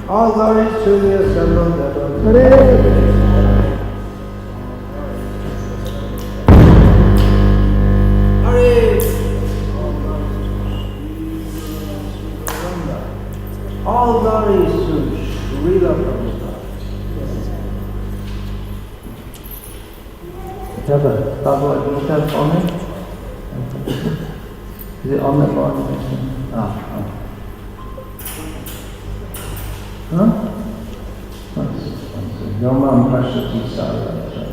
All glories to the assembled devotees. All glories to Srila Prabhupada. Have a Bhagavad Gita on it? Is it on the board? Huh? Yomam Pashati Sarvatra.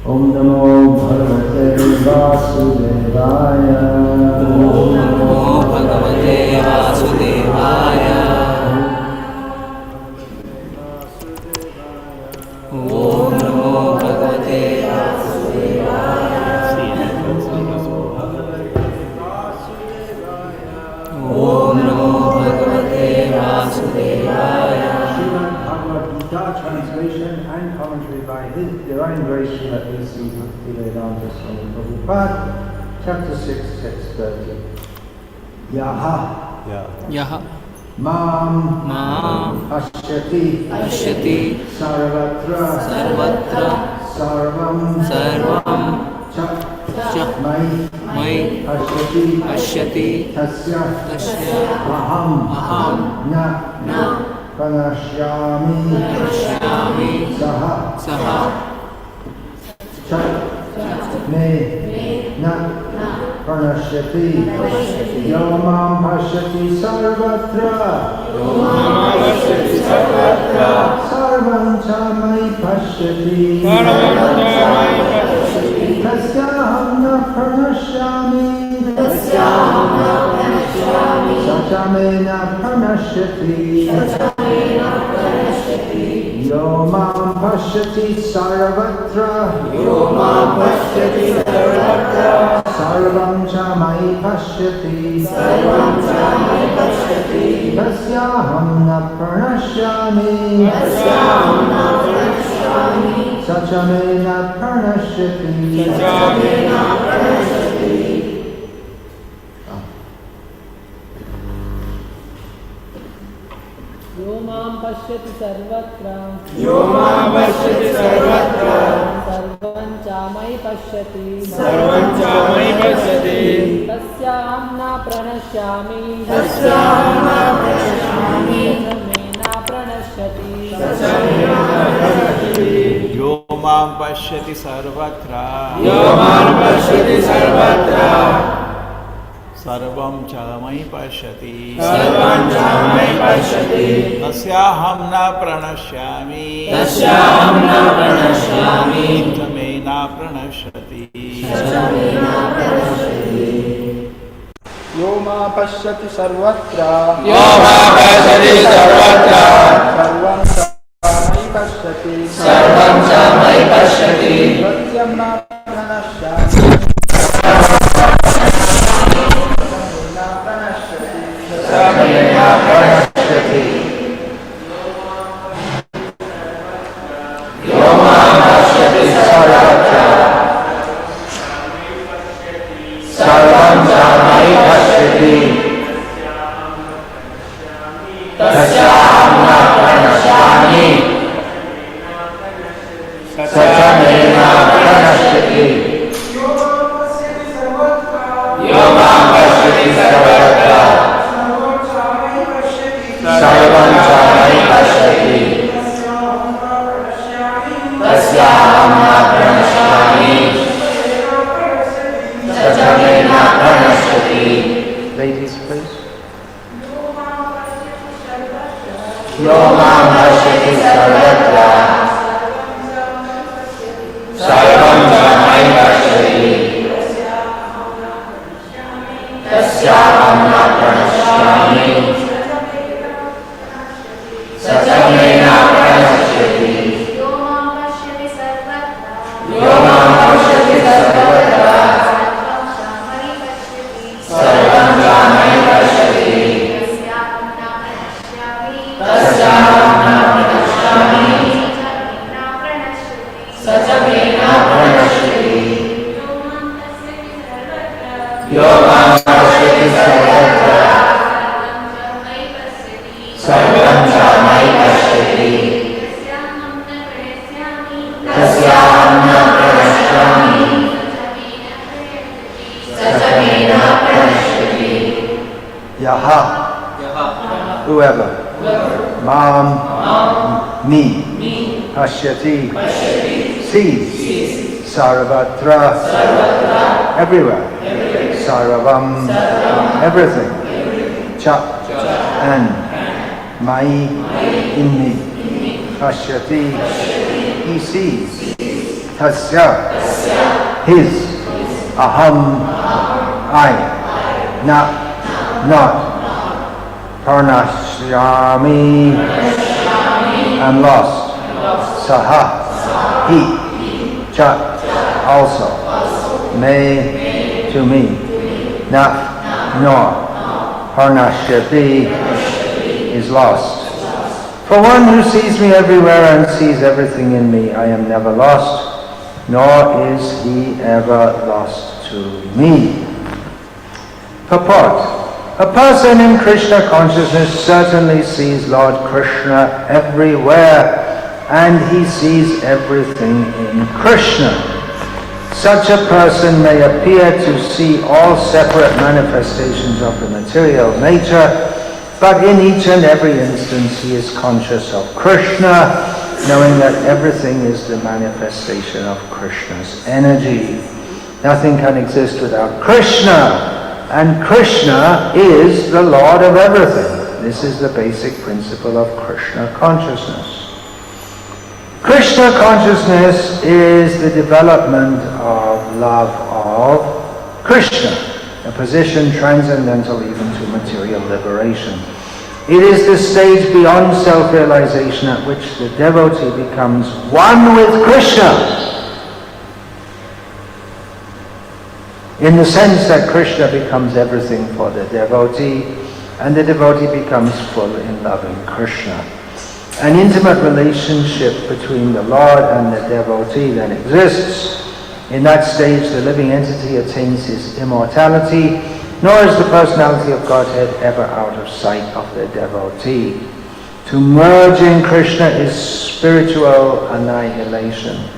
Om Namo Bhagavate Vasudevaya. Om Namo Bhagavate Vasudevaya. Om Namo Bhagavate Vasudevaya. Om Namo Bhagavate Vasudevaya. Srimad Bhagavad Gita translation and commentary by His Divine Grace Srila A.C. Bhaktivedanta Swami Prabhupada, chapter 6, text 30. Yaha. Yaha. Mam. Ashyati. Sarvatra. Sarvam. Mai. Ashyati. Tasya. Aham. Na. Pranashyami. Saha. Me. Na. Pranashyati. Yomam pashyati sarvatra. Sarvam cha mai pashyati. Tasyaham na pranashyami. Sachame na pranashyati. Yomam pashyati sarvatra. Sarvam cha mai pashyati. Tasyaham na pranashyami. Sachame na pranashyati. Yomam pashyati sarvatra. Sarvam cha mai pashyati. Tasyaham na pranashyami. Yomam pashyati sarvatra. Sarvam cha mai pashyati. Tasyaham na pranashyami. Tame na pranashyati. Yoma pashyati sarvatra. Sarvam cha mai pashyati. Satyam na pranashyami. Tasyaham na pranashyami. Yo mam pashyati sarvatra sarvam may pashyati tasyaham na pranashyami satamena pranashyati Yo mam pashyati sarvatra sarvam may pashyati tasyaham na pranashyami satamena pranashyati Yo mam pashyati sarvatra sarvam may pashyati tasyaham na pranashyami satamena pranashyati Yaha, whoever, mam, me, pashyati, sees, sarvatra, everywhere, sarvam, everything, cha, and, mai, in me, pashyati, he sees, tasya, his, aham, I, not, parnashyami, I'm lost, saha, he, cha, also, may, to me, na, nor, parnashyati, is lost. For one who sees me everywhere and sees everything in me, I am never lost, nor is he ever lost to me. Purport. A person in Krishna consciousness certainly sees Lord Krishna everywhere, and he sees everything in Krishna. Such a person may appear to see all separate manifestations of the material nature, but in each and every instance he is conscious of Krishna, knowing that everything is the manifestation of Krishna's energy. Nothing can exist without Krishna. And Krishna is the Lord of everything. This is the basic principle of Krishna consciousness. Krishna consciousness is the development of love of Krishna, a position transcendental even to material liberation. It is the stage beyond self-realization at which the devotee becomes one with Krishna, in the sense that Krishna becomes everything for the devotee, and the devotee becomes full in loving Krishna. An intimate relationship between the Lord and the devotee then exists. In that stage, the living entity attains his immortality, nor is the personality of Godhead ever out of sight of the devotee. To merge in Krishna is spiritual annihilation.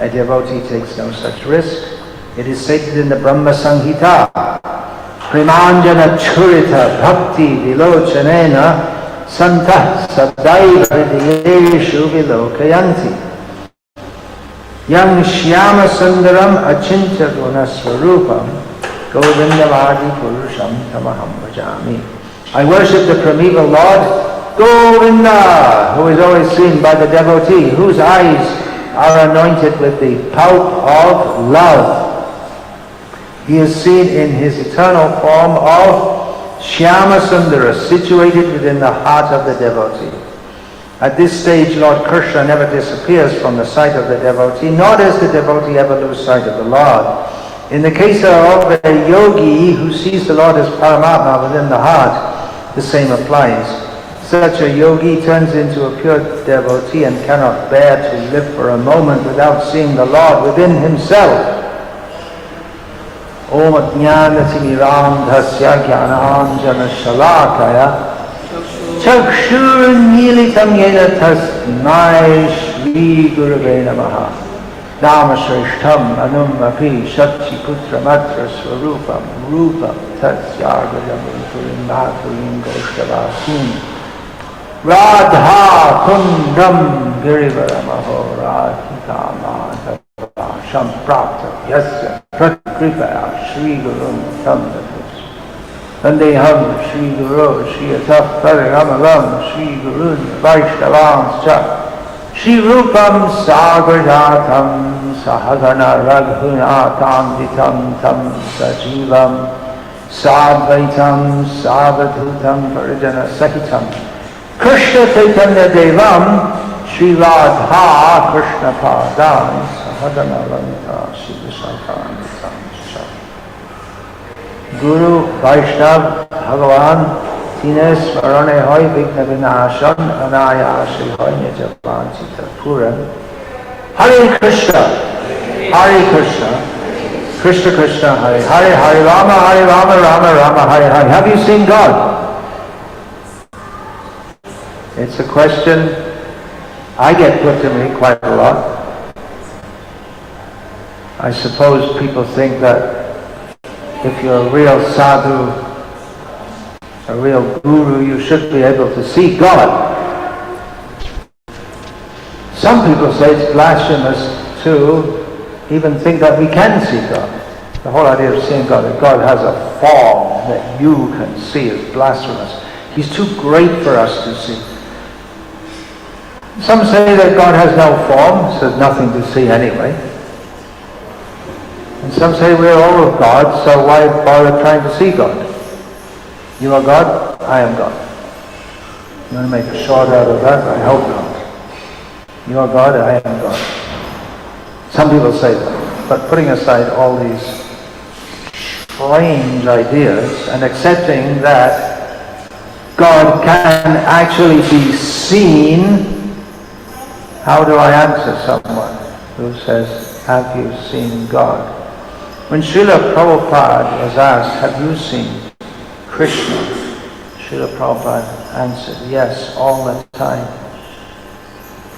A devotee takes no such risk. It is stated in the Brahma Samhita, Primanjana Churita Bhakti Vilochanena Santah Sadaiva Hridayeshu Vilokayanti Yang Shyama Sundaram Achintya Gunaswarupam Govinda Vadi Purusham Tamaham Bhajami. I worship the primeval Lord Govinda, who is always seen by the devotee, whose eyes are anointed with the pulp of love. He is seen in his eternal form of Shyama Sundara, situated within the heart of the devotee. At this stage, Lord Krishna never disappears from the sight of the devotee, nor does the devotee ever lose sight of the Lord. In the case of a yogi who sees the Lord as Paramatma within the heart, the same applies. Such a yogi turns into a pure devotee and cannot bear to live for a moment without seeing the Lord within himself. Om Ajnanatimirandhasya Jnananjana Shalakaya Chakshurmilitam Yena Tasmai Shri Gurave Namaha Namashrishtam Anum Api Shakti Putra Matra Swarupam Rupam Tasyagajam Purim Maturim Goshtavasim Radha Kundam Girivaramaho Radhika Madhava Shamprapta Yasya Prakripaya Shri Gurun Tamdatus. Vandeham Shri Guru Shri Ataf Paramalam Shri Gurun Vaishnavam Shri Rupam Sagrajatam Sahagana Raghunatam Ditam Tam Sajivam Sadvaitam Savadhutam Parijana Sahitam Krishna Chaitanya Devam Shri Radha Krishna Padam Sahagana Lalita Shri Vishakam Guru Vaishnav Bhagavan Tine Smarane Hoy Vigna Vinashan Anayasi Hoy Nijavan Sita Puran Hare Krishna Hare Krishna Krishna Krishna Hare Hare Hare Rama Hare Rama Rama Rama Hare Hare. Have you seen God? It's a question I get put to me quite a lot. I suppose people think that if you're a real sadhu, a real guru, you should be able to see God. Some people say it's blasphemous to even think that we can see God. The whole idea of seeing God, that God has a form that you can see, is blasphemous. He's too great for us to see. Some say that God has no form, so there's nothing to see anyway. And some say we're all of God, so why bother trying to see God? You are God, I am God. You want to make a short out of that? I hope not. You are God, I am God. Some people say that, but putting aside all these strange ideas and accepting that God can actually be seen, how do I answer someone who says, have you seen God? When Srila Prabhupada was asked, have you seen Krishna? Srila Prabhupada answered, yes, all the time,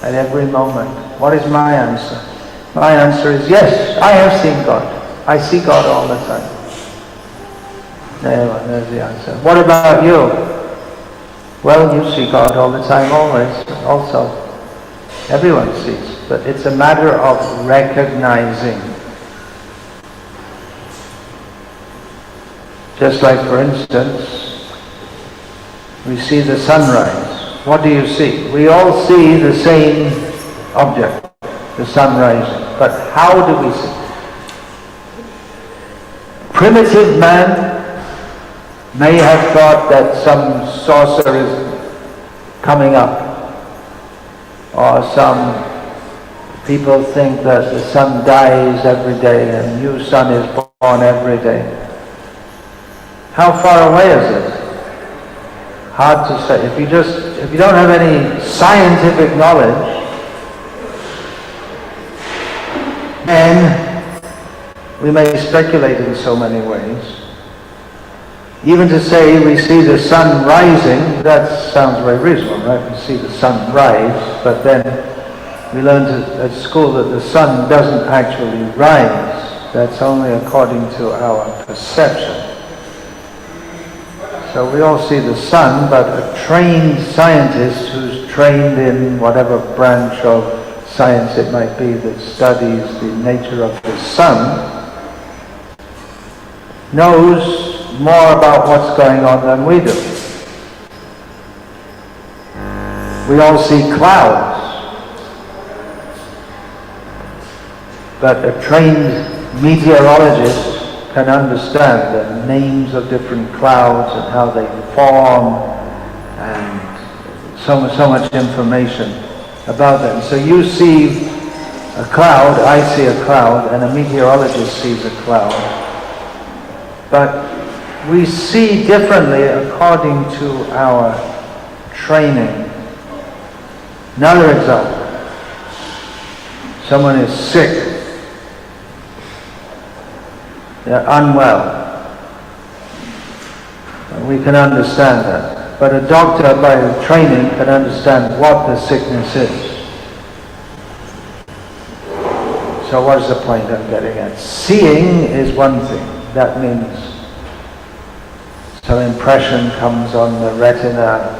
at every moment. What is my answer? My answer is, yes, I have seen God. I see God all the time. There's the answer. What about you? Well, you see God all the time always, also. Everyone sees, but it's a matter of recognizing. Just like, for instance, we see the sunrise. What do you see? We all see the same object, the sun rising. But how do we see? Primitive man may have thought that some saucer is coming up, or some people think that the sun dies every day and a new sun is born every day. How far away is it? Hard to say. If you don't have any scientific knowledge, then we may speculate in so many ways. Even to say we see the sun rising, that sounds very reasonable, right? We see the sun rise, but then we learned at school that the sun doesn't actually rise. That's only according to our perception. So we all see the sun, but a trained scientist who's trained in whatever branch of science it might be that studies the nature of the sun knows more about what's going on than we do. We all see clouds, but a trained meteorologist can understand the names of different clouds and how they form, and so much information about them. So you see a cloud, I see a cloud, and a meteorologist sees a cloud. But we see differently according to our training. Another example. Someone is sick. They're unwell. We can understand that. But a doctor by training can understand what the sickness is. So what is the point I'm getting at? Seeing is one thing. That means some impression comes on the retina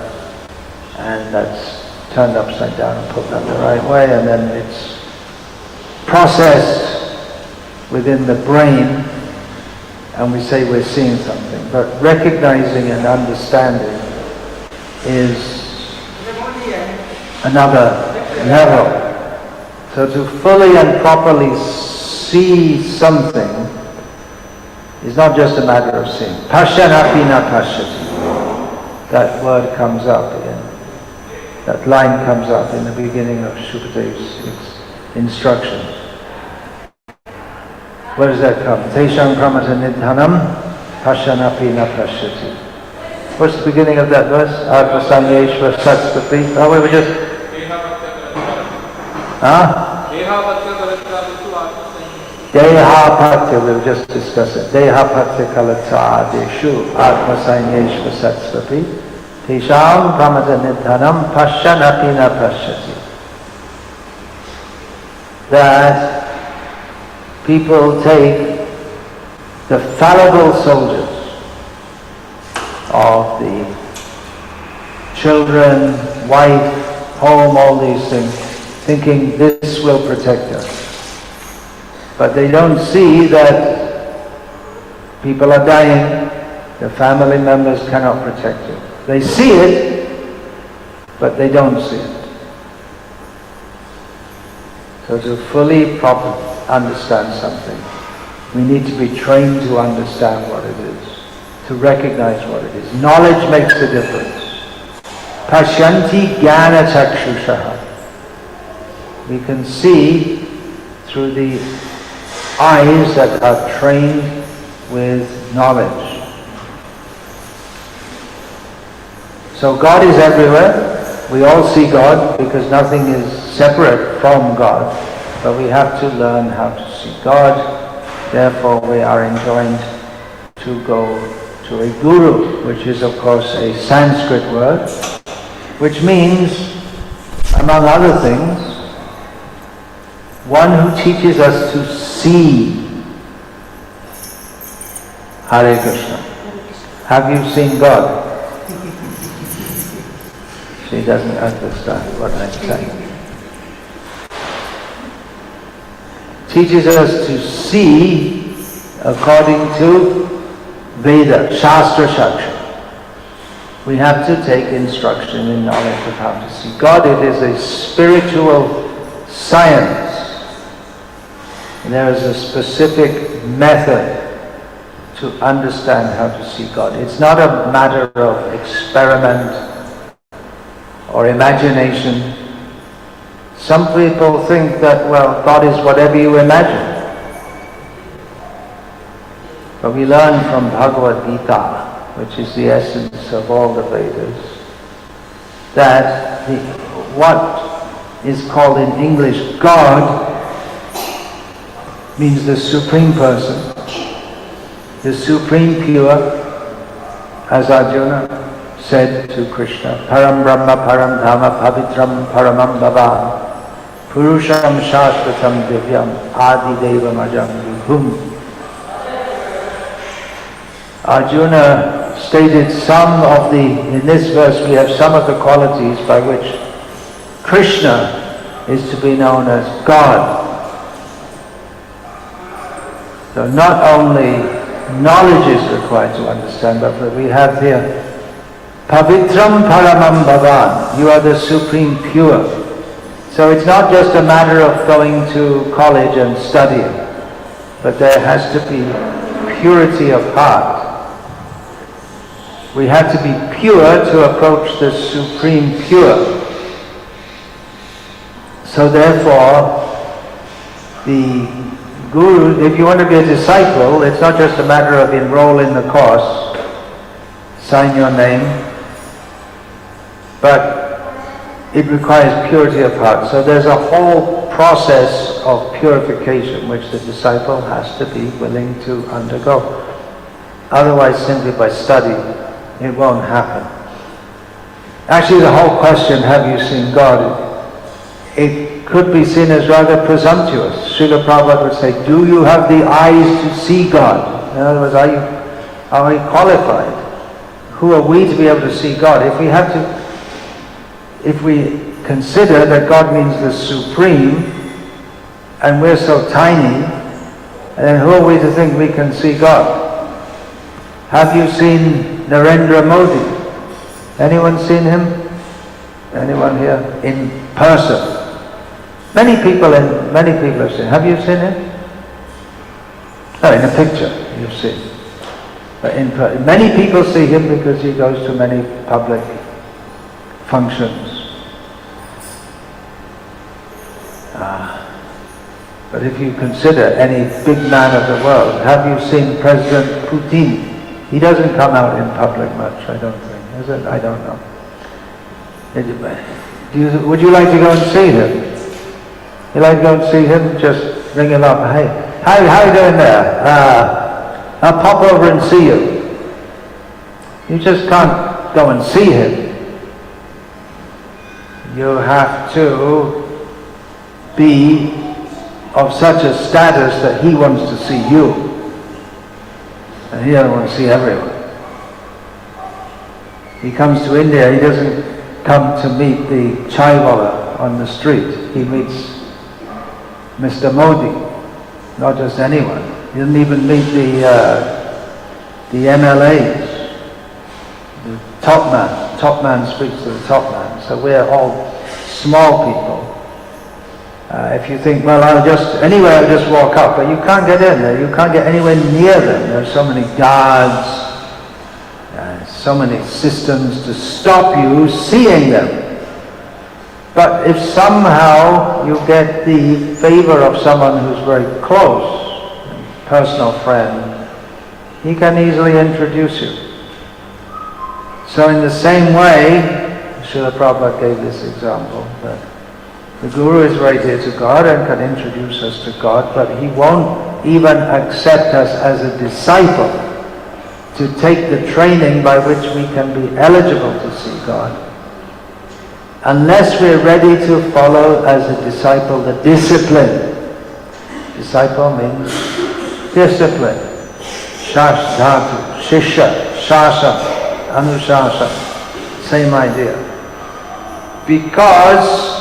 and that's turned upside down and put that the right way, and then it's processed within the brain and we say we're seeing something. But recognizing and understanding is another level. So to fully and properly see something is not just a matter of seeing. Pashyanapi na pashyati. That word comes up again. That line comes up in the beginning of Shukadev's instructions. Where does that come? Tesham kramata nidhanam pashyanapi na pashyati. What's the beginning of that verse? Atma sanyeshva satspati. Oh, we were just... Dehapatya, we were just discussing. Dehapatya kalata adeshu atma sanyeshva satspati. Tesham kramata nidhanam pashyanapi na pashyati. That people take the fallible soldiers of the children, wife, home, all these things, thinking this will protect us. But they don't see that people are dying, the family members cannot protect you. They see it, but they don't see it. So to fully properly understand something, we need to be trained to understand what it is, to recognize what it is. Knowledge makes a difference. Pashyanti jnana chakshushaha. We can see through the eyes that are trained with knowledge. So God is everywhere. We all see God because nothing is separate from God. But we have to learn how to see God. Therefore we are enjoined to go to a guru, which is of course a Sanskrit word, which means, among other things, one who teaches us to see. Hare Krishna. Have you seen God? She doesn't understand what I'm saying. Teaches us to see according to Veda, Shastra Shaksha. We have to take instruction in knowledge of how to see God. It is a spiritual science. There is a specific method to understand how to see God. It's not a matter of experiment or imagination. Some people think that, well, God is whatever you imagine. But we learn from Bhagavad Gita, which is the essence of all the Vedas, that what is called in English God means the Supreme Person, the Supreme Pure, as Arjuna said to Krishna, Param Brahma Param Dhamma Pavitram Paramam Bhava Purusham Shashvatam Divyam Adi Devam Ajam Vibhum. Arjuna stated in this verse we have some of the qualities by which Krishna is to be known as God. So not only knowledge is required to understand, but we have here Pavitram Paramam Bhavan. You are the Supreme Pure. So it's not just a matter of going to college and studying, but there has to be purity of heart. We have to be pure to approach the Supreme Pure. So therefore, the Guru, if you want to be a disciple, it's not just a matter of enroll in the course, sign your name, but it requires purity of heart. So there's a whole process of purification which the disciple has to be willing to undergo. Otherwise, simply by study, it won't happen. Actually, the whole question, have you seen God? It could be seen as rather presumptuous. Srila Prabhupada would say, do you have the eyes to see God? In other words, are we qualified? Who are we to be able to see God? If we consider that God means the Supreme, and we're so tiny, then who are we to think we can see God? Have you seen Narendra Modi? Anyone seen him? Anyone here? In person? Many people have seen. Have you seen him? No, in a picture you've seen. But many people see him because he goes to many public functions. But if you consider any big man of the world, have you seen President Putin? He doesn't come out in public much, I don't think. Is it? I don't know. Would you like to go and see him? You like to go and see him? Just ring him up. Hey, how you doing there? I'll pop over and see you. You just can't go and see him. You have to be of such a status that he wants to see you. And he doesn't want to see everyone. He comes to India, he doesn't come to meet the chaiwala on the street. He meets Mr. Modi, not just anyone. He doesn't even meet the MLAs. The top man speaks to the top man. So we're all small people. If you think, well, I'll just walk up, but you can't get in there. You can't get anywhere near them. There are so many guards, so many systems to stop you seeing them. But if somehow you get the favor of someone who's very close, personal friend, he can easily introduce you. So in the same way, Srila Prabhupada gave this example, that the Guru is right here to God and can introduce us to God, but he won't even accept us as a disciple to take the training by which we can be eligible to see God, unless we're ready to follow as a disciple the discipline. Disciple means discipline. Shash, dhatu, shisha, shasa, anushasa. Same idea. Because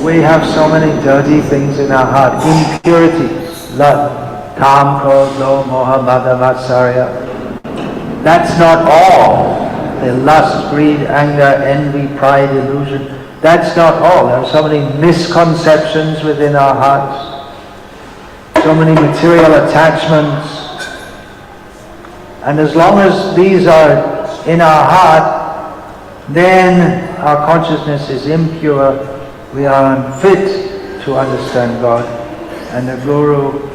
we have so many dirty things in our heart, impurities, love, kam, krodh, lo, moha, mada, matsarya. That's not all. The lust, greed, anger, envy, pride, illusion. That's not all. There are so many misconceptions within our hearts, so many material attachments. And as long as these are in our heart, then our consciousness is impure. We are unfit to understand God, and the Guru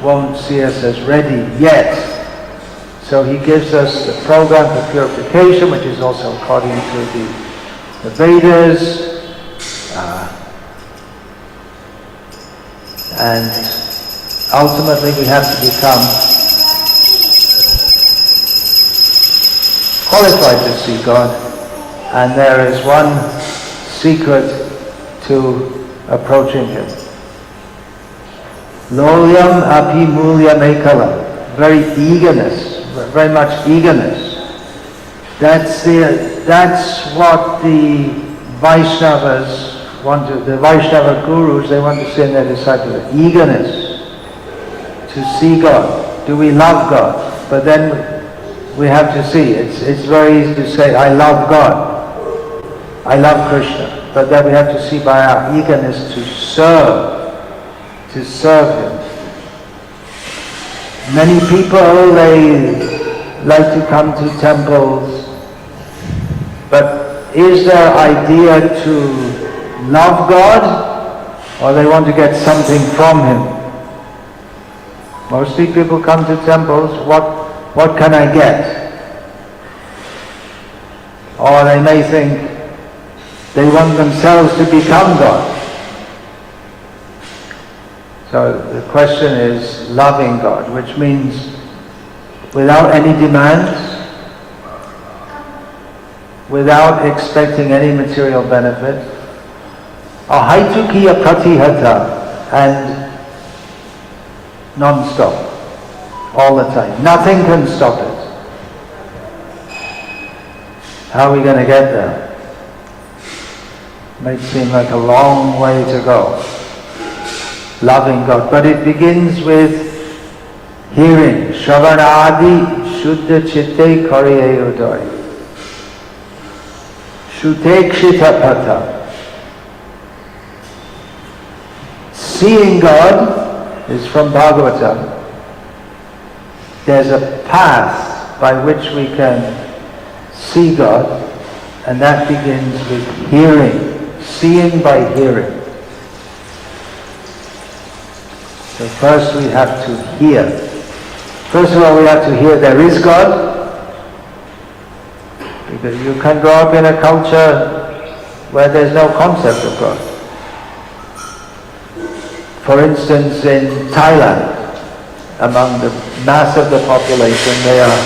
won't see us as ready yet. So he gives us the program for purification, which is also according to the Vedas, and ultimately we have to become qualified to see God. And there is one secret to approaching Him. Loyam api mulya mekala. Very eagerness, very much eagerness. That's what the Vaishnavas want to, the Vaishnava gurus, they want to see in their disciples, eagerness to see God. Do we love God? But then we have to see, it's very easy to say, I love God, I love Krishna. But then we have to see by our eagerness to serve Him. Many people, they like to come to temples, but is their idea to love God, or they want to get something from Him? Mostly people come to temples, what can I get? Or they may think, they want themselves to become God. So the question is loving God, which means without any demands, without expecting any material benefit, ahaitukiya pratihata, and non-stop, all the time. Nothing can stop it. How are we going to get there? Might seem like a long way to go, loving God. But it begins with hearing, Shravanadi Shuddha Chitte Kariye Uday, Shutekshita Pata. Seeing God is from Bhagavatam. There's a path by which we can see God, and that begins with hearing, seeing by hearing. So first we have to hear. First of all, we have to hear there is God, because you can grow up in a culture where there's no concept of God. For instance, in Thailand, among the mass of the population, they are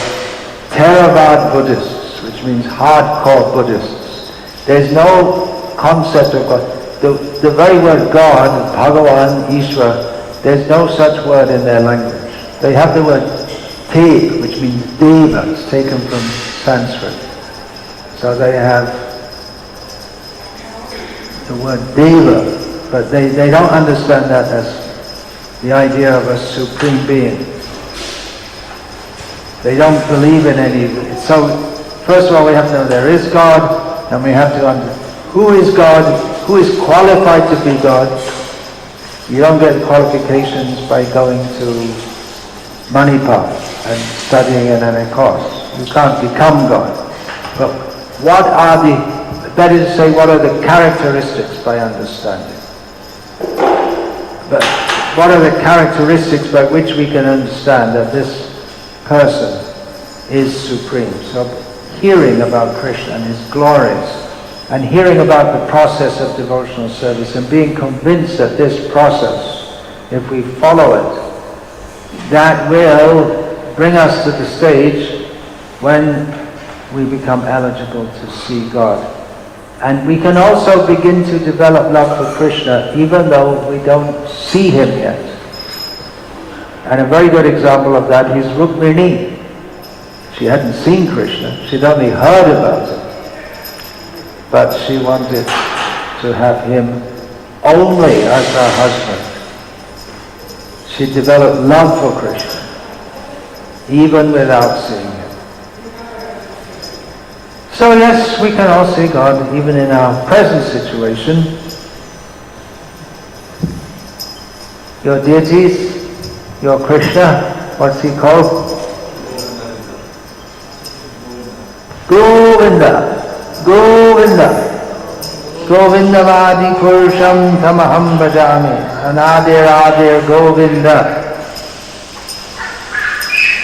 Theravada Buddhists, which means hardcore Buddhists. There's no concept of God. The very word God, Bhagavan, Ishvara, there's no such word in their language. They have the word Te, which means Deva. It's taken from Sanskrit. So they have the word Deva, but they don't understand that as the idea of a supreme being. They don't believe in any. So first of all, we have to know there is God, and we have to understand who is God, who is qualified to be God. You don't get qualifications by going to Manipur and studying in a course. You can't become God. But what are better to say, what are the characteristics by understanding? But what are the characteristics by which we can understand that this person is supreme? So hearing about Krishna and his glories, and hearing about the process of devotional service, and being convinced that this process, if we follow it, that will bring us to the stage when we become eligible to see God. And we can also begin to develop love for Krishna even though we don't see him yet. And a very good example of that is Rukmini. She hadn't seen Krishna, she'd only heard about him. But she wanted to have him only as her husband. She developed love for Krishna, even without seeing him. So yes, we can all see God even in our present situation. Your deities, your Krishna, what's he called? Govinda. Govinda. Govindavadi Purusham Tamaham Bhajami. Anadir Adir Govinda.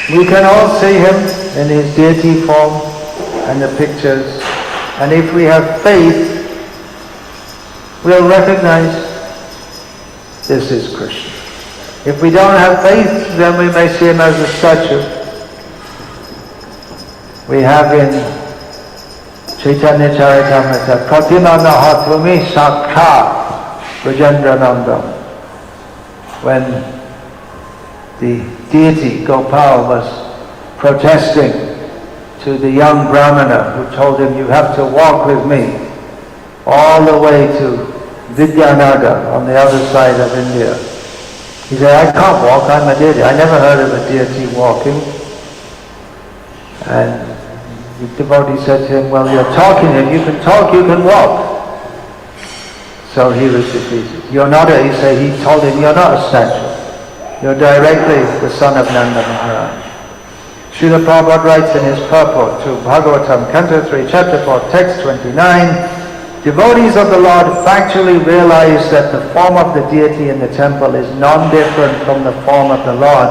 We can all see him in his deity form and the pictures. And if we have faith, we'll recognize this is Krishna. If we don't have faith, then we may see him as a statue. We have in Chaitanya Charitamrita, Pratima Nahatumi Sakha Rajendranandam. When the deity Gopal was protesting to the young Brahmana who told him, you have to walk with me all the way to Vidyanagar on the other side of India. He said, I can't walk, I'm a deity. I never heard of a deity walking. And the devotee said to him, well, you're talking to him, you can talk, you can walk. So he was defeated. You're not he told him, you're not a statue. You're directly the son of Nanda Maharaj. Srila Prabhupada writes in his purport to Bhagavatam, Canto 3, Chapter 4, Text 29, devotees of the Lord factually realize that the form of the deity in the temple is non-different from the form of the Lord.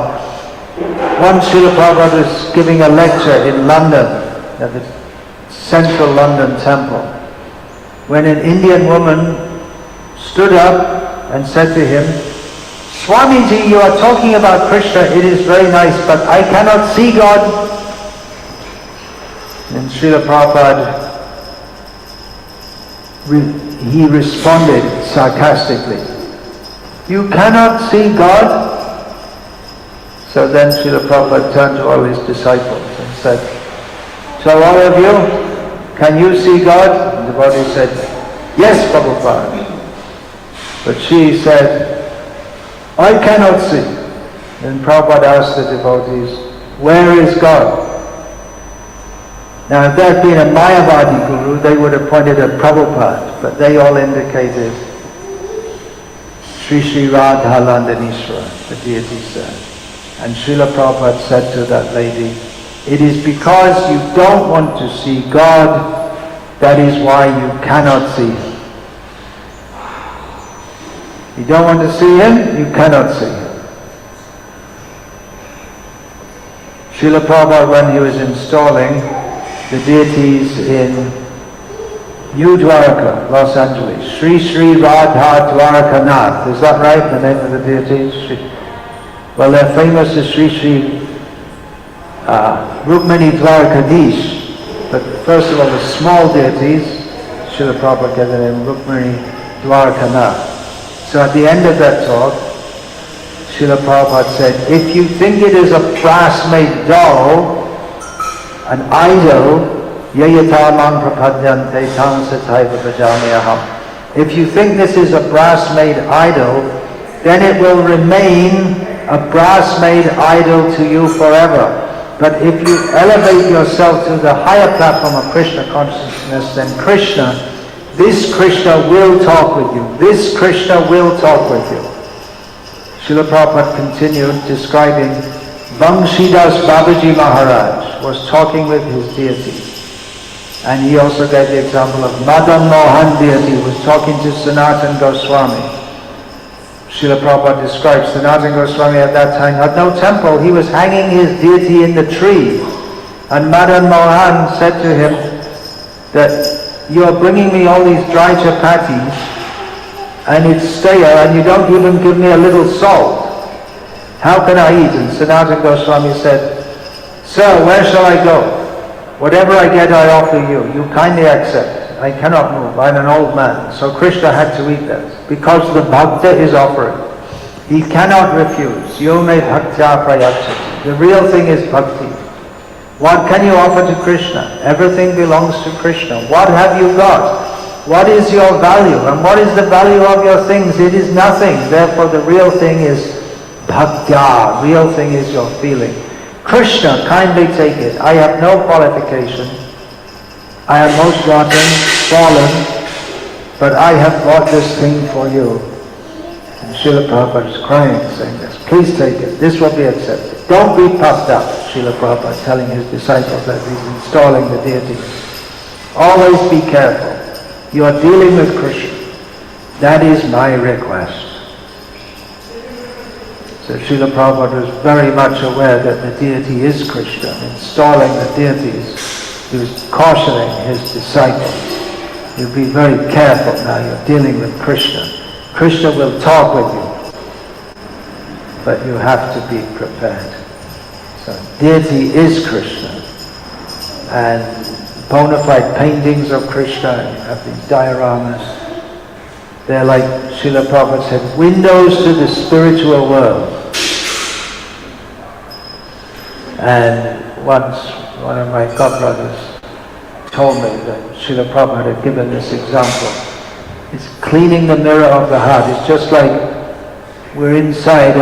Once Srila Prabhupada was giving a lecture in London, at the central London temple, when an Indian woman stood up and said to him, Swamiji, you are talking about Krishna, it is very nice, but I cannot see God. And Srila Prabhupada, he responded sarcastically, you cannot see God? So then Srila Prabhupada turned to all his disciples and said, so all of you, can you see God? And the devotee said, yes, Prabhupada. But she said, I cannot see. Then Prabhupada asked the devotees, where is God? Now if there had been a Mayavadi guru, they would have pointed at Prabhupada, but they all indicated Sri Sri Radha Landanishwara, the deity said. And Srila Prabhupada said to that lady, it is because you don't want to see God, that is why you cannot see Him. You don't want to see Him, you cannot see Him. Srila Prabhupada, when he was installing the deities in New Dwarka, Los Angeles, Sri Sri Radha Dwarkanath, is that right, the name of the deities? Well, they're famous as Sri Sri Rukmini Dwarkadish, but first of all, the small deities, Srila Prabhupada gave the name Rukmini Dwarkanath. So at the end of that talk, Srila Prabhupada said, if you think it is a brass-made doll, an idol, yayatamam prapadyante tang sataiva bhajamyaham. If you think this is a brass-made idol, then it will remain a brass-made idol to you forever. But if you elevate yourself to the higher platform of Krishna consciousness, then Krishna, this Krishna will talk with you. This Krishna will talk with you. Srila Prabhupada continued describing Banshidas Babaji Maharaj was talking with his deity. And he also gave the example of Madan Mohan deity who was talking to Sanatana Goswami. Srila Prabhupada describes Sanatana Goswami at that time had no temple. He was hanging his deity in the tree. And Madan Mohan said to him that you are bringing me all these dry chapatis and it's stale and you don't even give me a little salt. How can I eat? And Sanatana Goswami said, sir, where shall I go? Whatever I get I offer you. You kindly accept. I cannot move. I'm an old man. So Krishna had to eat that because the bhakta is offering. He cannot refuse. Yome bhaktya prayachati. The real thing is bhakti. What can you offer to Krishna? Everything belongs to Krishna. What have you got? What is your value? And what is the value of your things? It is nothing. Therefore the real thing is bhaktya. Real thing is your feeling. Krishna, kindly take it. I have no qualification. I am most rotten, fallen, but I have bought this thing for you. And Srila Prabhupada is crying, saying this. Please take it. This will be accepted. Don't be puffed up, Srila Prabhupada telling his disciples as he's installing the deity. Always be careful. You are dealing with Krishna. That is my request. So Srila Prabhupada was very much aware that the deity is Krishna. Installing the deities, he was cautioning his disciples. You'll be very careful now, you're dealing with Krishna. Krishna will talk with you, but you have to be prepared. So deity is Krishna. And bona fide paintings of Krishna, you have these dioramas. They're like Srila Prabhupada said, windows to the spiritual world. And once one of my godbrothers told me that Srila Prabhupada had given this example. It's cleaning the mirror of the heart. It's just like we're inside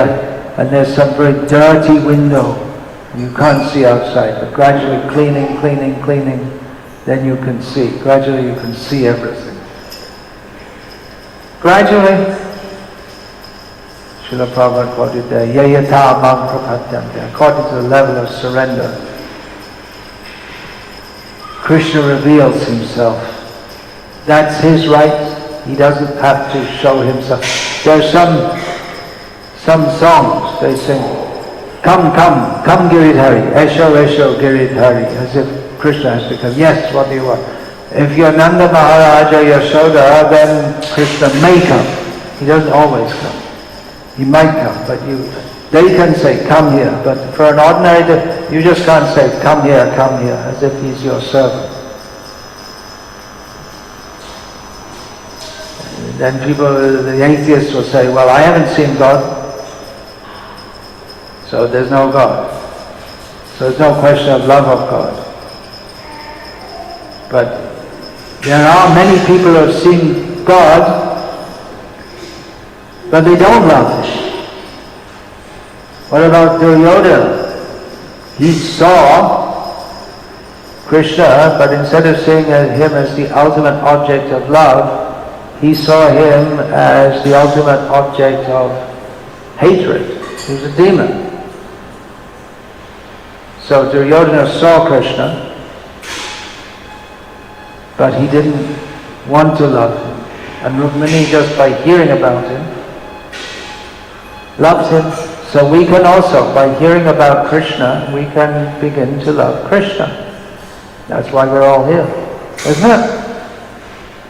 and there's some very dirty window. You can't see outside, but gradually cleaning, then you can see. Gradually you can see everything. Gradually, Srila Prabhupada quoted there, yayata mam prapadyante, according to the level of surrender. Krishna reveals himself. That's his right. He doesn't have to show himself. There's some songs they sing, come Giridhari, Esho Giridhari, as if Krishna has to come. Yes, what do you want? If you're Nanda Maharaj or Yashoda, then Krishna may come. He doesn't always come. He might come, but they can say, come here. But for an ordinary, you just can't say, come here, as if he's your servant. And then people, the atheists will say, well, I haven't seen God, so there's no God. So there's no question of love of God. But there are many people who have seen God, but they don't love Him. What about Duryodhana? He saw Krishna, but instead of seeing him as the ultimate object of love, he saw him as the ultimate object of hatred. He was a demon. So Duryodhana saw Krishna, but he didn't want to love him. And Rukmini, just by hearing about him, loved him. So we can also, by hearing about Krishna, we can begin to love Krishna. That's why we're all here, isn't it?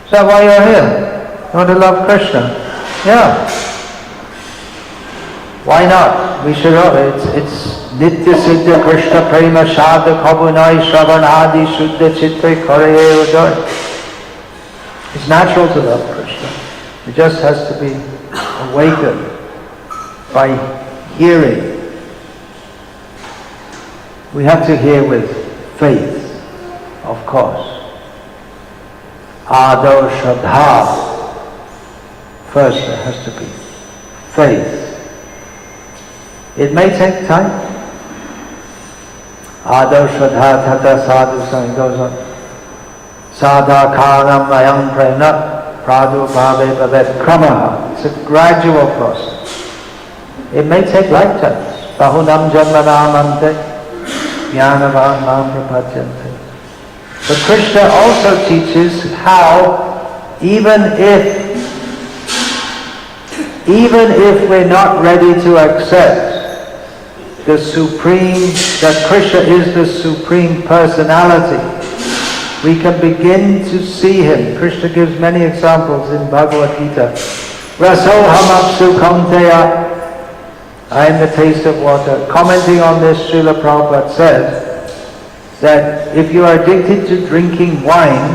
Is that why you're here? You want to love Krishna? Yeah. Why not? We should all. It's Nitya Siddha Krishna Prema Shadha Kabunai Shravanadi Shuddha Chitta Kare Uday. It's natural to love Krishna. It just has to be awakened by hearing. We have to hear with faith, of course. Adar Shraddha. First there has to be faith. It may take time. Adar Shraddha Tata Sadhu Sang goes on. Sadha Karanam Ayam Prena Pradu Bhave Bhavet Kramaha. It's a gradual process. It may take lifetimes. Bahunam Janmanamante Jnanavan Mam Prapadyante. But Krishna also teaches how even if we're not ready to accept the supreme, that Krishna is the supreme personality, we can begin to see him. Krishna gives many examples in Bhagavad Gita. Rasohamapsu kaunteya, I am the taste of water. Commenting on this, Srila Prabhupada says that if you are addicted to drinking wine,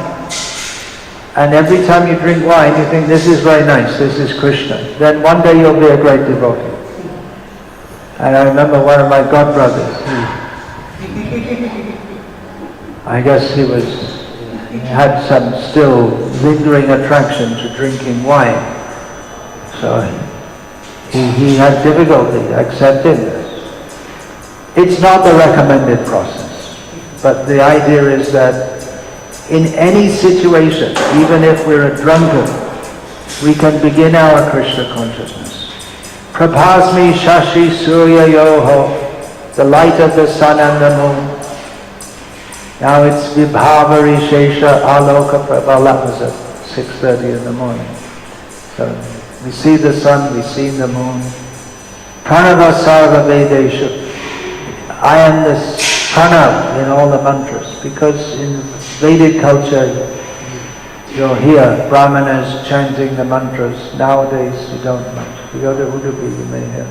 and every time you drink wine you think this is very nice, this is Krishna, then one day you'll be a great devotee. And I remember one of my godbrothers, I guess he had some still lingering attraction to drinking wine. So he had difficulty accepting this. It's not the recommended process, but the idea is that in any situation, even if we're a drunkard, we can begin our Krishna consciousness. Prabhasmi Shashi Surya Yoho, the light of the sun and the moon. Now it's Vibhavari Shesha Aloka Prabha. That was at 6:30 in the morning. So we see the sun, we see the moon. Pranava Sarva Vedeshu. I am the Pranav in all the mantras, because in Vedic culture you'll hear Brahmanas chanting the mantras. Nowadays you don't much. You go to Udupi, you may hear.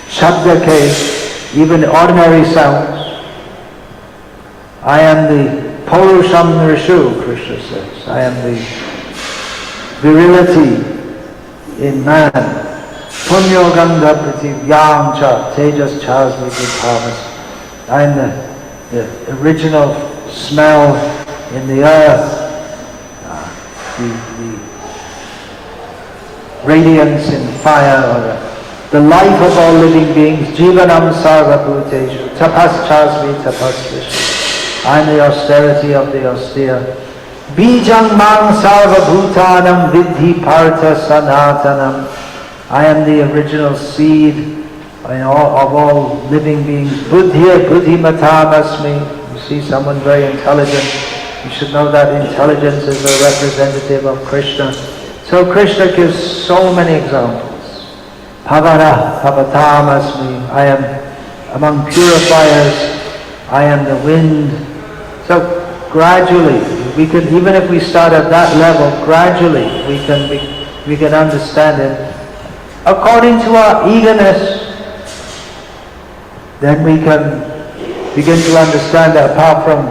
Shabda case, even ordinary sounds. I am the Purusham Rishu, Krishna says. I am the virility in man. Punyo Gandha Prativyam Cha Tejas Chasmi Vipavas. I am the original smell in the earth, the radiance in fire, or the life of all living beings. Jivanam Sarva Bhuteshu Tapas Chasmi Tapas Vishu. I am the austerity of the austere. Bijang Mang Sarva Bhutanam Vidhi Partha Sanatanam. I am the original seed of all living beings. Buddhya Buddhimatam Asmi. You see someone very intelligent, you should know that intelligence is a representative of Krishna. So Krishna gives so many examples. Pavana Pavatam Asmi. I am among purifiers. I am the wind. So gradually, we can, even if we start at that level, gradually we can understand it. According to our eagerness, then we can begin to understand that apart from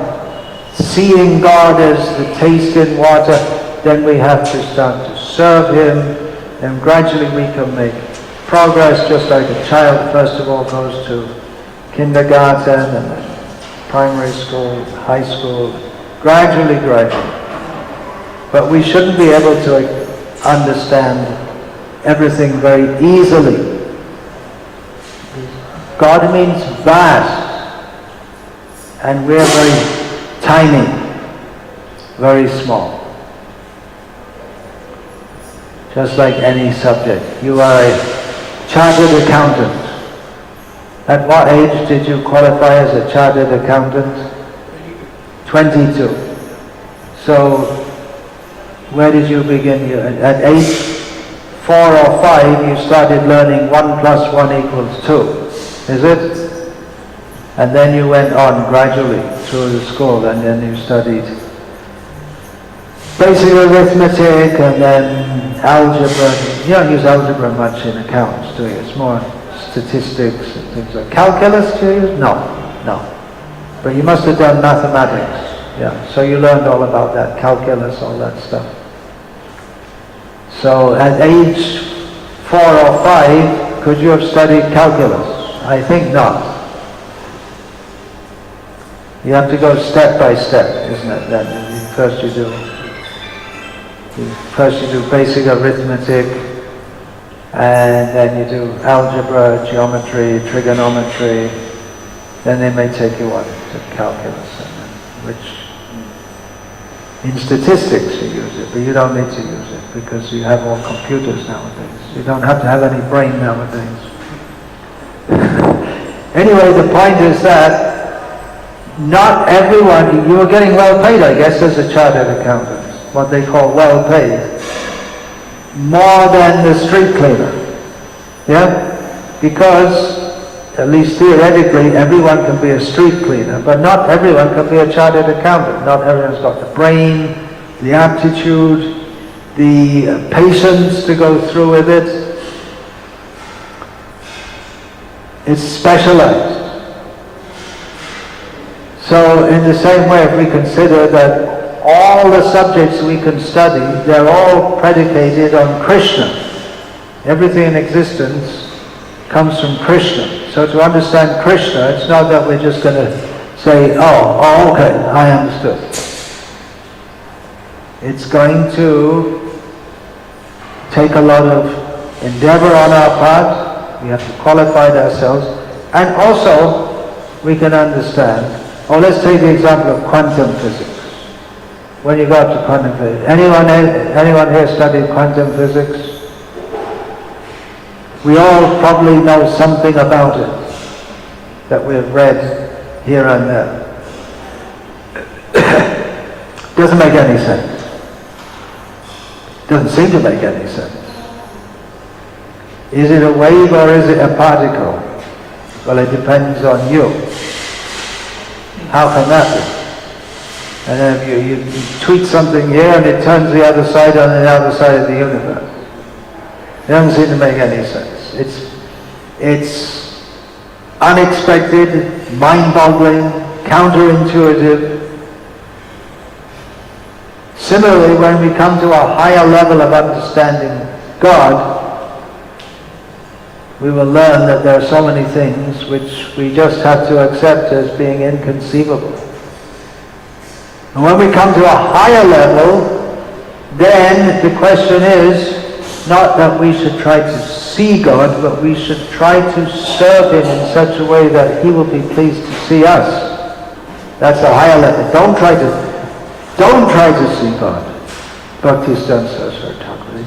seeing God as the taste in water, then we have to start to serve Him, and gradually we can make progress, just like a child first of all goes to kindergarten and then primary school, high school, gradually. But we shouldn't be able to understand everything very easily. God means vast, and we're very tiny, very small. Just like any subject. You are a chartered accountant. At what age did you qualify as a chartered accountant? 22. So, where did you begin? At age 4 or 5, you started learning 1 plus 1 equals 2. Is it? And then you went on gradually through the school, and then you studied basic arithmetic and then algebra. You don't use algebra much in accounts, do you? It's more statistics and things like calculus, do you use? No. But you must have done mathematics. Yeah, so you learned all about that, calculus, all that stuff. So at age 4 or 5, could you have studied calculus? I think not. You have to go step by step, isn't it? Then first you do basic arithmetic, and then you do algebra, geometry, trigonometry. Then they may take you on to calculus, which in statistics you use it, but you don't need to use it because you have all computers nowadays. You don't have to have any brain nowadays. Anyway, the point is that not everyone, you are getting well paid, I guess, as a chartered accountant, what they call well paid, more than the street cleaner. Yeah? Because, at least theoretically, everyone can be a street cleaner, but not everyone can be a chartered accountant. Not everyone's got the brain, the aptitude, the patience to go through with it. It's specialized. So in the same way, if we consider that all the subjects we can study, they're all predicated on Krishna. Everything in existence comes from Krishna. So to understand Krishna, it's not that we're just going to say, oh, okay, I understood. It's going to take a lot of endeavor on our part. We have to qualify ourselves. And also, we can understand. Let's take the example of quantum physics. When you go up to quantum physics, anyone here studied quantum physics? We all probably know something about it that we've read here and there. Doesn't make any sense. Doesn't seem to make any sense. Is it a wave or is it a particle? Well, it depends on you. How can that be? And then you tweet something here and it turns the other side on the other side of the universe. It doesn't seem to make any sense. It's unexpected, mind-boggling, counterintuitive. Similarly, when we come to a higher level of understanding God, we will learn that there are so many things which we just have to accept as being inconceivable. And when we come to a higher level, then the question is not that we should try to see God, but we should try to serve Him in such a way that He will be pleased to see us. That's a higher level. Don't try to see God. Bhakti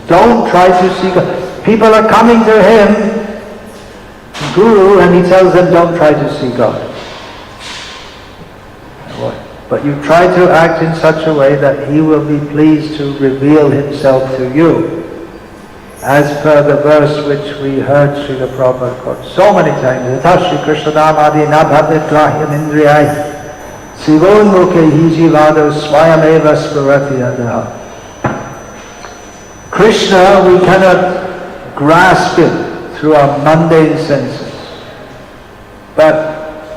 Don't try to see God. People are coming to Him, Guru, and he tells them, don't try to see God. But you try to act in such a way that He will be pleased to reveal Himself to you. As per the verse which we heard Srila Prabhupada quote so many times, Yatha Krishna Namadi Nabhavit Grahyam Indriyai Sivon Mukhe Hijivado Swayameva Sparati Adaha. Krishna, we cannot grasp Him through our mundane senses. But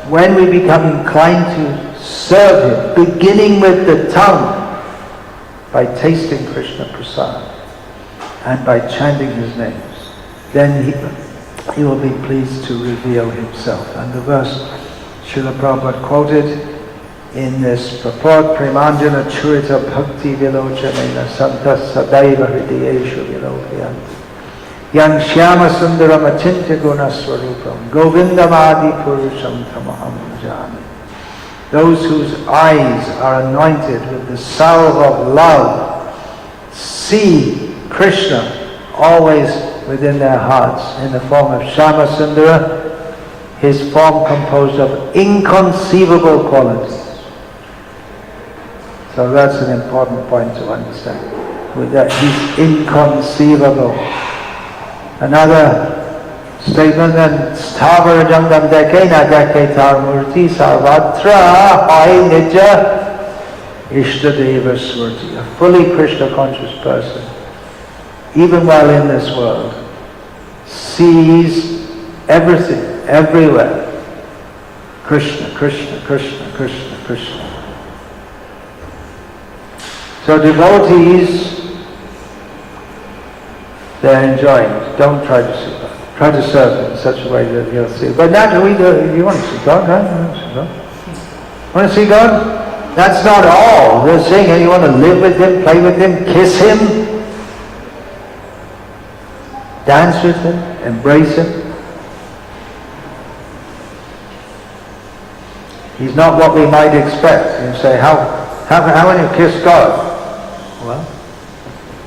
when we become inclined to serve Him, beginning with the tongue, by tasting Krishna Prasad and by chanting His names, then He will be pleased to reveal Himself. And the verse Srila Prabhupada quoted in this purport, Premanjana Churita Bhakti Vilochanena Santa Sadaiva Hridiyeshu Vilokyanti. Yang Shyama Sundaram Achintya Guna Swarupam Govindam Adi Purusham Tamaham Jami. Those whose eyes are anointed with the salve of love see Krishna always within their hearts in the form of Shyama Sundara, his form composed of inconceivable qualities. So that's an important point to understand. With that, he's inconceivable. Another statement, and Sthavara Jangam Dekena Deketar Murti Sarvatra Hai Nija Ishtadeva Swurti. A fully Krishna conscious person, even while in this world, sees everything, everywhere. Krishna, Krishna, Krishna, Krishna, Krishna. So devotees, they're enjoying it. Don't try to see God. Try to serve Him in such a way that you'll see. But naturally, you want to see God, right? You want to see God? Want to see God? That's not all. They're saying you want to live with Him, play with Him, kiss Him, dance with Him, embrace Him. He's not what we might expect. You say, how will you kiss God? Well,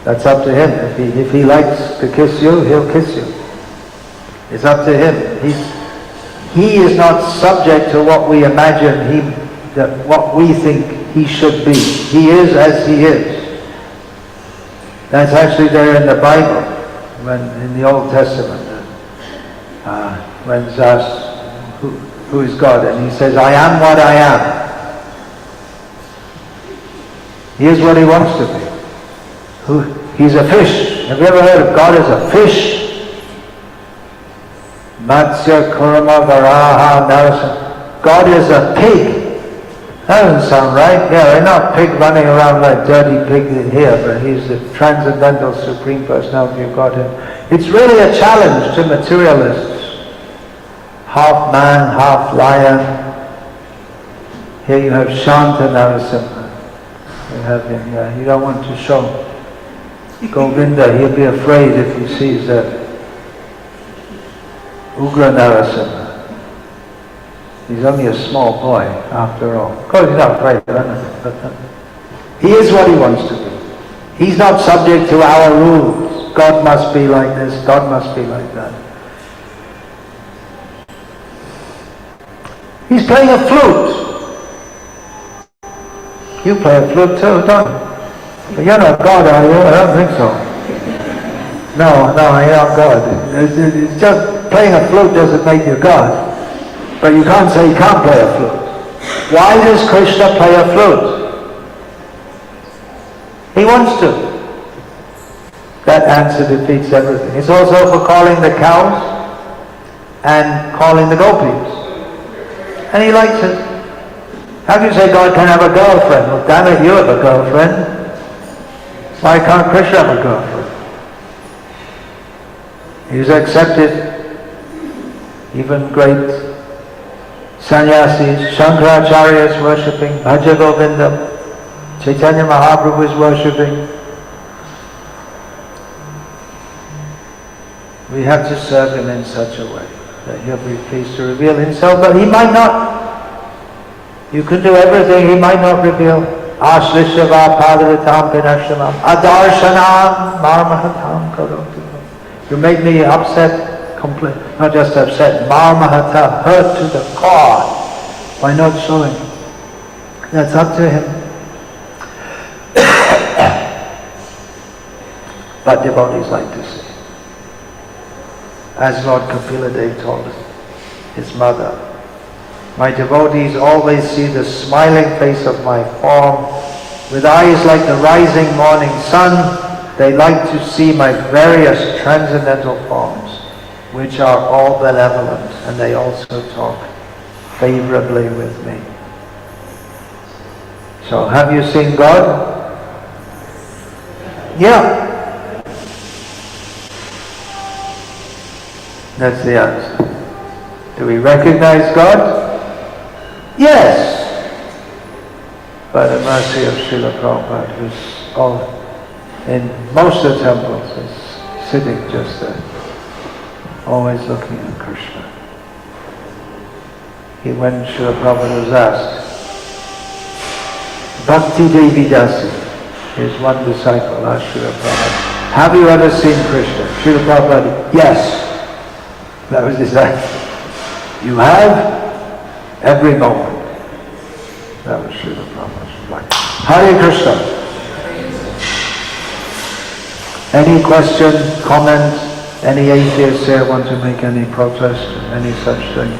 that's up to Him. If he likes to kiss you, He'll kiss you. It's up to Him. He is not subject to what we imagine what we think He should be. He is as He is. That's actually there in the Bible, in the Old Testament, when it's asked, who is God? And He says, I am what I am. He is what He wants to be. He's a fish. Have you ever heard of God as a fish? Matsya Kurama Varaha Narasa. God is a pig. That doesn't sound right. Yeah, we're not pig running around like dirty pig here, but He's the transcendental Supreme Personality of Godhead. It's really a challenge to materialists. Half man, half lion. Here you have Shanta Narasimha. You have him, yeah. You don't want to show Govinda. He'll be afraid if he sees that Ugra Narasimha. He's only a small boy, after all. Of course, he's not afraid of anything, but he is what he wants to be. He's not subject to our rules. God must be like this, God must be like that. He's playing a flute. You play a flute too, don't you? But you're not God, are you? I don't think so. No, you're not God. It's just playing a flute doesn't make you God. But you can't say you can't play a flute. Why does Krishna play a flute? He wants to. That answer defeats everything. It's also for calling the cows and calling the gopis. And He likes it. How can you say God can have a girlfriend? Well, damn it, you have a girlfriend. Why can't Krishna have a girlfriend? He's accepted even great sannyasis. Shankaracharya is worshipping. Bhaja Govinda. Chaitanya Mahaprabhu is worshipping. We have to serve Him in such a way that He'll be pleased to reveal Himself, but He might not. You can do everything, He might not reveal. Ashrishava padaritam pinashamam adarshanam marmahatam karoti. You make me upset, not just upset, marmahata, hurt to the core by not showing. That's up to Him. But devotees like to see. As Lord Kapila Dev told his mother, my devotees always see the smiling face of my form. With eyes like the rising morning sun, they like to see my various transcendental forms, which are all benevolent, and they also talk favorably with me. So, have you seen God? Yeah. That's the answer. Do we recognize God? Yes. By the mercy of Srila Prabhupada, who's in most of the temples, is sitting just there. always looking at Krishna. When Srila Prabhupada was asked, Bhakti Devi Dasi, his one disciple, asked Srila Prabhupada, have you ever seen Krishna? Srila Prabhupada, yes. That was his answer. You have? Every moment. That was Srila Prabhupada's reply. Hare Krishna. Any question, comment? Any atheists here want to make any protest? Any such thing?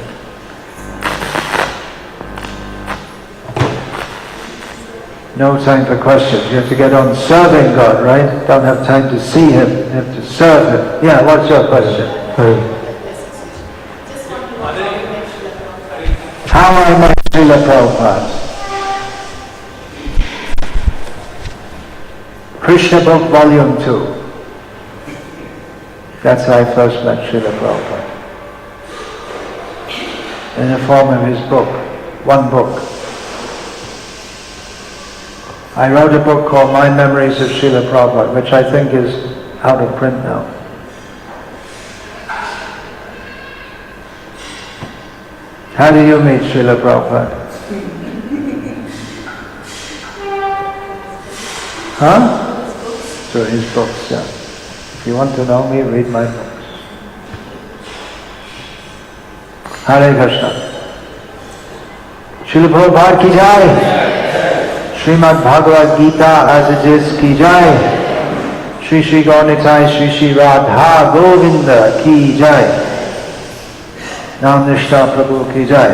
No time for questions. You have to get on serving God, right? Don't have time to see Him. You have to serve Him. Yeah, what's your question? How I met Srila Prabhupada? Krishna Book Volume 2. That's how I first met Srila Prabhupada. In the form of his book. One book. I wrote a book called My Memories of Srila Prabhupada, which I think is out of print now. How do you meet Srila Prabhupada? Huh? Through his books, yeah. If you want to know me, read my books. Hare Krishna. Srila Prabhupada ki jai. Srimad Bhagavad Gita as it is ki jai. Shri Shri Gaunitai Shri Shri Radha Govinda ki jai. Nam Nishta Prabhu ki jai.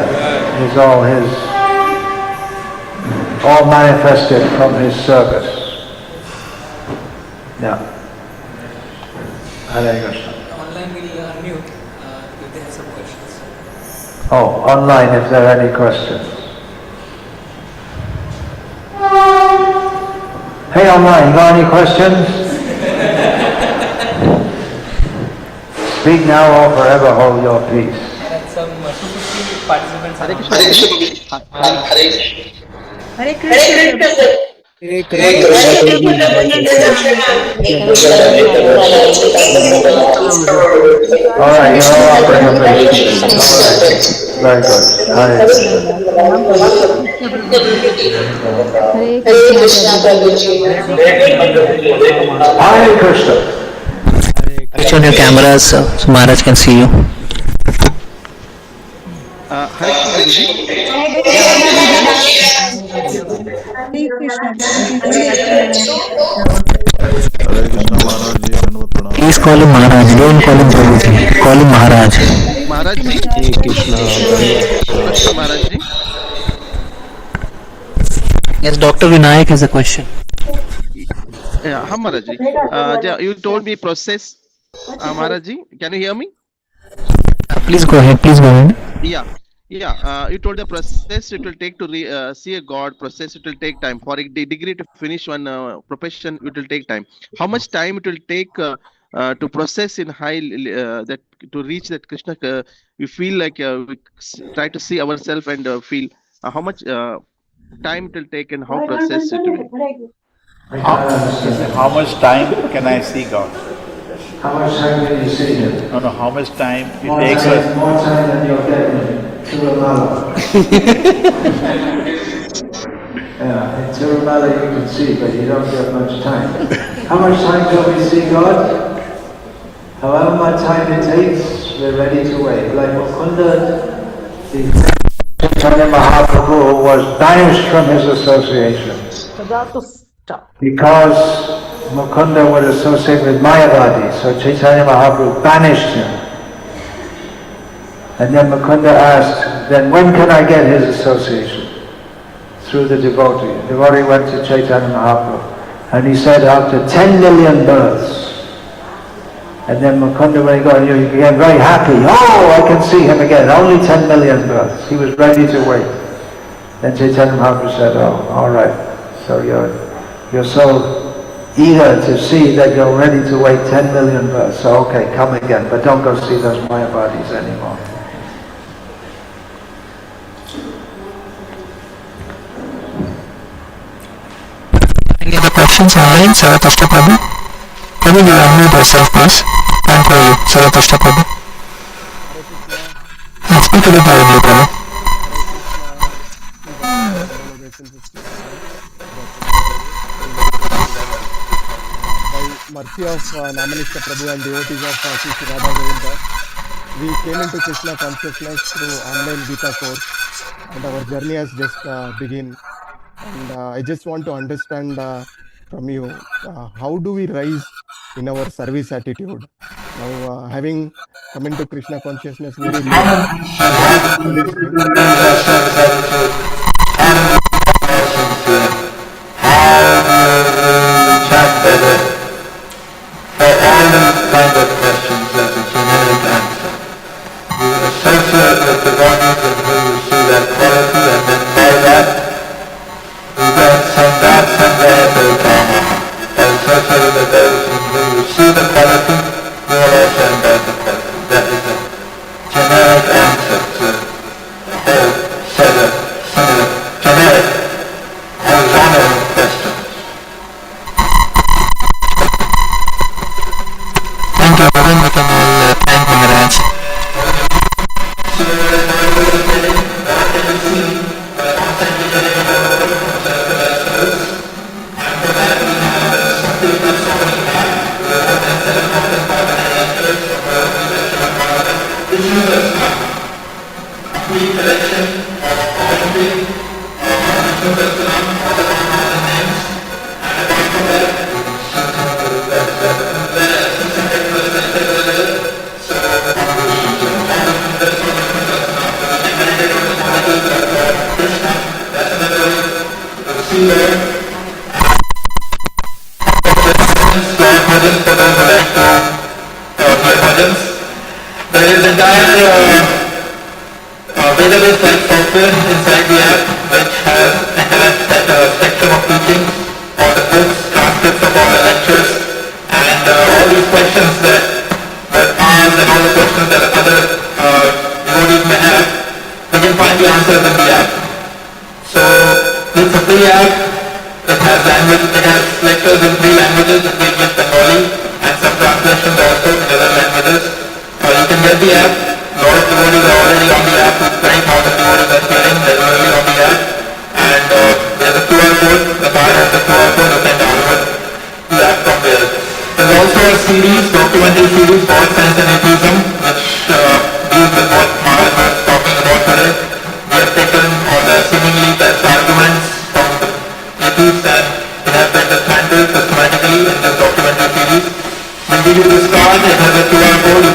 Is all manifested from his service. Yeah. Hare Krishna. Online will unmute if they have some questions. Oh, online if there are any questions. Hey online, you got any questions? Speak now or forever hold your peace. And some 250 participants are Hare Krishna. Hare Alright, you're all offering a peace. Very good. Hare Krishna. Hare Krishna Prabhuji. Hare Krishna. Switch on your cameras so Maharaj can see you. Hare Krishna. Please call him Maharaj. Don't call him Prabhuji. Call him Maharaj. Maharaj ji. Krishna Maharaj ji. Yes, Dr. Vinayak has a question. Yeah, Maharaj ji. You told me process. Maharaj ji, can you hear me? Please go ahead. Please go ahead. Yeah. You told the process it will take to see a God. Process it will take time. For a degree to finish one profession, it will take time. How much time it will take to process in high that to reach that Krishna? We feel like we try to see ourselves and feel how much time it will take and how process it will. How much time can I see God? How much time can you see Him? No, how much time it More takes time, us? more time than you'll get in Tirumala. Yeah, in Tirumala you can see, but you don't get much time. How much time can we see God? However much time it takes, we're ready to wait. Like Mukunda, the Chaitanya Mahaprabhu was banished from his association. Because Mukunda would associate with Mayavadi, so Chaitanya Mahaprabhu banished him. And then Mukunda asked, then when can I get his association? Through the devotee. The devotee went to Chaitanya Mahaprabhu and he said after 10 million births. And then Mukunda, when he got here, he became very happy. Oh, I can see him again. Only 10 million births. He was ready to wait. Then Chaitanya Mahaprabhu said, oh, all right. So you're so eager to see that you're ready to wait 10 million births. So okay, come again, but don't go see those Mayavadis anymore. Any other questions online? Saratashta Prabhu? Prabhu, you unmute yourself, please. Thank you, Saratashta Prabhu. Hare Krishna, Vikas from Mangalore, SL57, by mercy of Namanishta Prabhu and devotees of Sri Radha Govinda, we came into Krishna consciousness through online Gita Course, and our journey has just begun. And I just want to understand from you, how do we rise in our service attitude? Now, having come into Krishna consciousness very late, I want to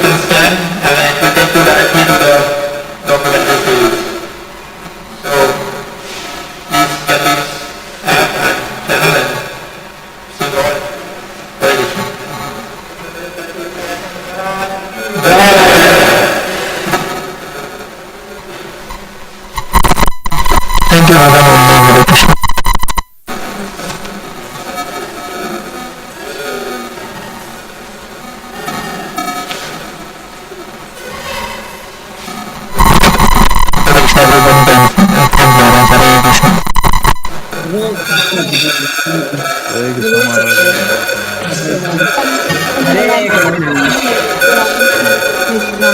understand. Hare Krishna Maharaj. Hare Krishna.